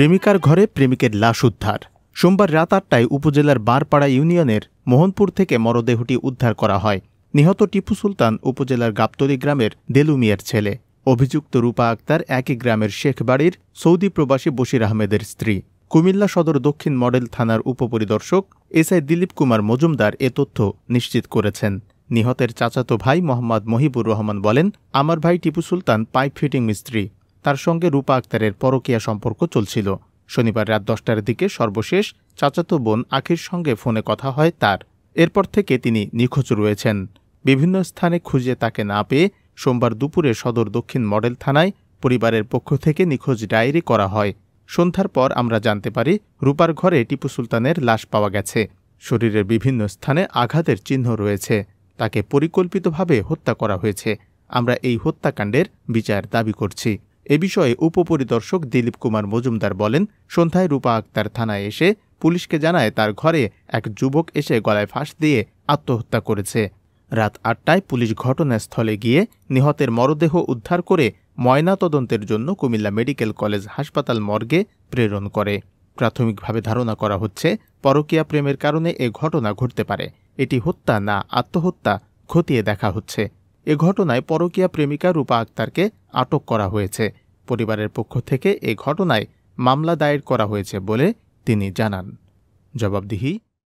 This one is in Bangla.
প্রেমিকার ঘরে প্রেমিকের লাশ উদ্ধার। সোমবার রাত ৮টায় উপজেলার বারপাড়া ইউনিয়নের মোহনপুর থেকে মরদেহটি উদ্ধার করা হয়। নিহত টিপু সুলতান উপজেলার গাবতলী গ্রামের দেলু মিয়ার ছেলে। অভিযুক্ত রূপা আক্তার একই গ্রামের শেখ বাড়ির সৌদি প্রবাসী বশির আহমেদের স্ত্রী। কুমিল্লা সদর দক্ষিণ মডেল থানার উপপরিদর্শক এসআই দিলীপ কুমার মজুমদার এ তথ্য নিশ্চিত করেছেন। নিহতের চাচাতো ভাই মোহাম্মদ মহিবুর রহমান বলেন, আমার ভাই টিপু সুলতান পাইপ ফিটিং মিস্ত্রি। তার সঙ্গে রূপা আক্তারের পরকীয়া সম্পর্ক চলছিল। শনিবার রাত ১০টার দিকে সর্বশেষ চাচাতো বোন আখির সঙ্গে ফোনে কথা হয় তার। এরপর থেকে তিনি নিখোঁজ রয়েছেন। বিভিন্ন স্থানে খুঁজে তাকে না পেয়ে সোমবার দুপুরে সদর দক্ষিণ মডেল থানায় পরিবারের পক্ষ থেকে নিখোঁজ ডায়েরি করা হয়। সন্ধ্যার পর আমরা জানতে পারি রূপার ঘরে টিপু সুলতানের লাশ পাওয়া গেছে। শরীরের বিভিন্ন স্থানে আঘাতের চিহ্ন রয়েছে। তাকে পরিকল্পিতভাবে হত্যা করা হয়েছে। আমরা এই হত্যাকাণ্ডের বিচার দাবি করছি। এ বিষয়ে উপপরিদর্শক দিলীপ কুমার মজুমদার বলেন, সন্ধ্যায় রূপা আক্তার থানায় এসে পুলিশকে জানায় তার ঘরে এক যুবক এসে গলায় ফাঁস দিয়ে আত্মহত্যা করেছে। রাত ৮টায় পুলিশ ঘটনাস্থলে গিয়ে নিহতের মরদেহ উদ্ধার করে ময়নাতদন্তের জন্য কুমিল্লা মেডিকেল কলেজ হাসপাতাল মর্গে প্রেরণ করে। প্রাথমিকভাবে ধারণা করা হচ্ছে পরকীয়া প্রেমের কারণে এ ঘটনা ঘটতে পারে। এটি হত্যা না আত্মহত্যা খতিয়ে দেখা হচ্ছে। এ ঘটনায় পরকীয়া প্রেমিকা রূপা আক্তারকে আটক করা হয়েছে। পরিবারের পক্ষ থেকে এ ঘটনায় মামলা দায়ের করা হয়েছে বলে তিনি জানান। জবাবদিহি